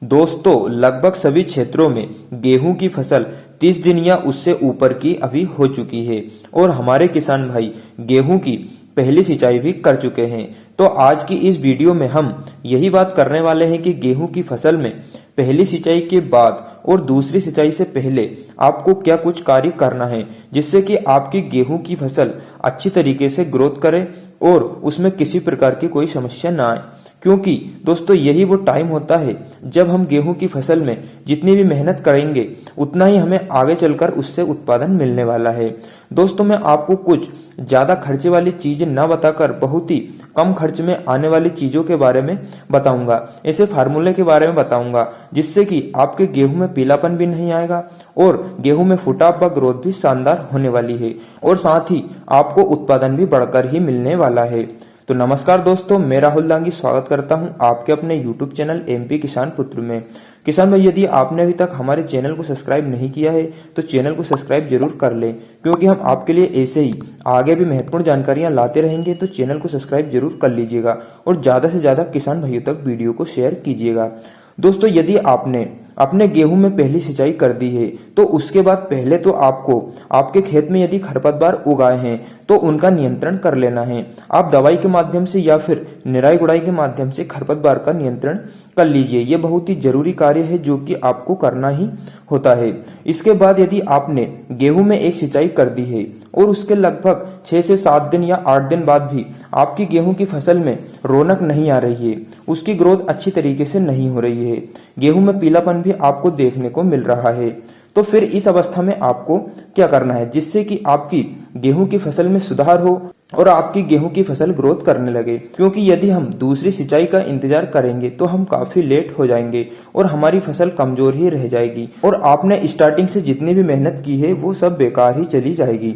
दोस्तों, लगभग सभी क्षेत्रों में गेहूं की फसल 30 दिन या उससे ऊपर की अभी हो चुकी है और हमारे किसान भाई गेहूं की पहली सिंचाई भी कर चुके हैं। तो आज की इस वीडियो में हम यही बात करने वाले हैं कि गेहूं की फसल में पहली सिंचाई के बाद और दूसरी सिंचाई से पहले आपको क्या कुछ कार्य करना है, जिससे कि आपकी गेहूं की फसल अच्छी तरीके से ग्रोथ करे और उसमें किसी प्रकार की कोई समस्या ना आए। क्योंकि दोस्तों, यही वो टाइम होता है जब हम गेहूं की फसल में जितनी भी मेहनत करेंगे उतना ही हमें आगे चलकर उससे उत्पादन मिलने वाला है। दोस्तों, मैं आपको कुछ ज्यादा खर्चे वाली चीजें ना बताकर बहुत ही कम खर्च में आने वाली चीजों के बारे में बताऊंगा, ऐसे फार्मूले के बारे में बताऊंगा जिससे कि आपके गेहूं में पीलापन भी नहीं आएगा और गेहूं में फुटाव व ग्रोथ भी शानदार होने वाली है और साथ ही आपको उत्पादन भी बढ़कर ही मिलने वाला है। तो नमस्कार दोस्तों, मैं राहुल दांगी स्वागत करता हूं आपके अपने YouTube चैनल एमपी किसान पुत्र में। किसान भाई, यदि आपने अभी तक हमारे चैनल को सब्सक्राइब नहीं किया है तो चैनल को सब्सक्राइब जरूर कर लें, क्योंकि हम आपके लिए ऐसे ही आगे भी महत्वपूर्ण जानकारियां लाते रहेंगे। तो चैनल को सब्सक्राइब जरूर कर लीजिएगा और ज्यादा से ज्यादा किसान भाइयों तक वीडियो को शेयर कीजिएगा। दोस्तों, यदि आपने अपने गेहूं में पहली सिंचाई कर दी है तो उसके बाद पहले तो आपको आपके खेत में यदि खरपतवार उगाए हैं तो उनका नियंत्रण कर लेना है। आप दवाई के माध्यम से या फिर निराई गुड़ाई के माध्यम से खरपतवार का नियंत्रण कर लीजिए। यह बहुत ही जरूरी कार्य है जो कि आपको करना ही होता है। इसके बाद यदि आपने गेहूं में एक सिंचाई कर दी है और उसके लगभग 6 से 7 दिन या 8 दिन बाद भी आपकी गेहूं की फसल में रौनक नहीं आ रही है, उसकी ग्रोथ अच्छी तरीके से नहीं हो रही है, गेहूं में पीलापन भी आपको देखने को मिल रहा है, तो फिर इस अवस्था में आपको क्या करना है जिससे कि आपकी गेहूं की फसल में सुधार हो और आपकी गेहूं की फसल ग्रोथ करने लगे। क्योंकि यदि हम दूसरी सिंचाई का इंतजार करेंगे तो हम काफी लेट हो जाएंगे और हमारी फसल कमजोर ही रह जाएगी और आपने स्टार्टिंग से जितनी भी मेहनत की है वो सब बेकार ही चली जाएगी।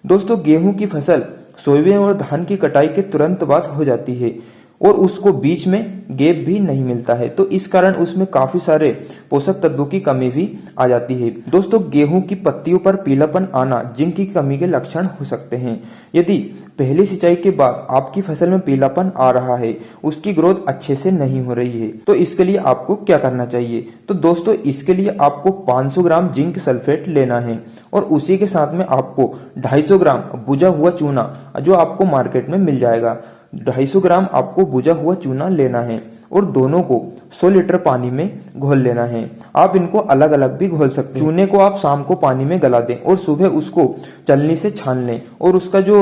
दोस्तों, गेहूं की फसल सोयाबीन और धान की कटाई के तुरंत बाद हो जाती है और उसको बीच में गैप भी नहीं मिलता है, तो इस कारण उसमें काफी सारे पोषक तत्वों की कमी भी आ जाती है। दोस्तों, गेहूं की पत्तियों पर पीलापन आना जिंक की कमी के लक्षण हो सकते हैं। यदि पहली सिंचाई के बाद आपकी फसल में पीलापन आ रहा है, उसकी ग्रोथ अच्छे से नहीं हो रही है, तो इसके लिए आपको क्या करना चाहिए? तो दोस्तों, इसके लिए आपको 500 ग्राम जिंक सल्फेट लेना है और उसी के साथ में आपको 250 ग्राम बुझा हुआ चूना, जो आपको मार्केट में मिल जाएगा, 250 ग्राम आपको बुझा हुआ चूना लेना है और दोनों को 100 लीटर पानी में घोल लेना है। आप इनको अलग अलग भी घोल सकते हैं। चूने को आप शाम को पानी में गला दें और सुबह उसको चलनी से छान लें और उसका जो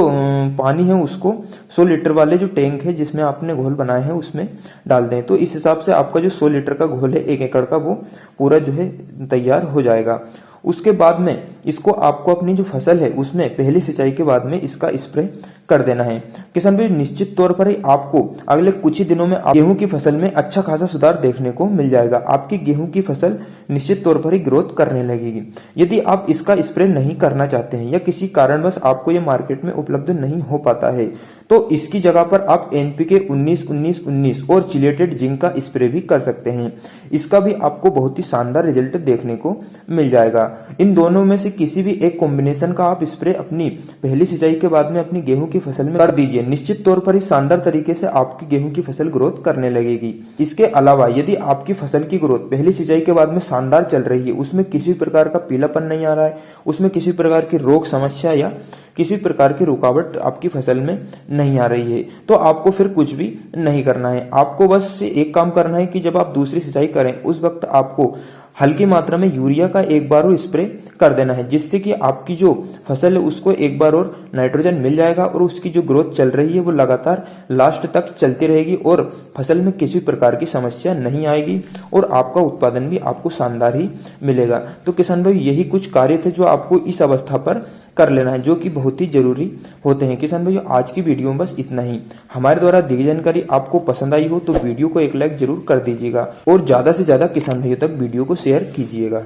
पानी है उसको 100 लीटर वाले जो टैंक है जिसमें आपने घोल बनाए हैं उसमें डाल दें। तो इस हिसाब से आपका जो 100 लीटर का घोल है 1 एकड़ का, वो पूरा जो है तैयार हो जाएगा। उसके बाद में इसको आपको अपनी जो फसल है उसमें पहली सिंचाई के बाद में इसका स्प्रे कर देना है। किसान भाई, निश्चित तौर पर ही आपको अगले कुछ ही दिनों में गेहूं की फसल में अच्छा खासा सुधार देखने को मिल जाएगा। आपकी गेहूं की फसल निश्चित तौर पर ही ग्रोथ करने लगेगी। यदि आप इसका स्प्रे नहीं करना चाहते हैं या किसी कारणवश आपको ये मार्केट में उपलब्ध नहीं हो पाता है तो इसकी जगह पर आप एनपीके 19-19-19 और चिलेटेड जिंक का स्प्रे भी कर सकते हैं। इसका भी आपको बहुत ही शानदार रिजल्ट देखने को मिल जाएगा। इन दोनों में से किसी भी एक कॉम्बिनेशन का आप स्प्रे अपनी पहली सिंचाई के बाद में अपनी गेहूं की फसल में कर दीजिए। निश्चित तौर पर ही शानदार तरीके से आपकी गेहूं की फसल ग्रोथ करने लगेगी। इसके अलावा यदि आपकी फसल की ग्रोथ पहली सिंचाई के बाद में शानदार चल रही है, उसमें किसी प्रकार का पीलापन नहीं आ रहा है, उसमें किसी प्रकार की रोग समस्या या किसी प्रकार की रुकावट आपकी फसल में नहीं आ रही है, तो आपको फिर कुछ भी नहीं करना है। आपको बस एक काम करना है कि जब आप दूसरी सिंचाई करें उस वक्त आपको हल्की मात्रा में यूरिया का एक बार और स्प्रे कर देना है, जिससे कि आपकी जो फसल है उसको एक बार और नाइट्रोजन मिल जाएगा और उसकी जो ग्रोथ चल रही है वो लगातार लास्ट तक चलती रहेगी और फसल में किसी प्रकार की समस्या नहीं आएगी और आपका उत्पादन भी आपको शानदार ही मिलेगा। तो किसान भाई, यही कुछ कार्य थे जो आपको इस अवस्था पर कर लेना है, जो कि बहुत ही जरूरी होते हैं। किसान भाई, आज की वीडियो में बस इतना ही। हमारे द्वारा दी गई जानकारी आपको पसंद आई हो तो वीडियो को एक लाइक जरूर कर दीजिएगा और ज्यादा से ज्यादा किसान भाइयों तक वीडियो को शेयर कीजिएगा।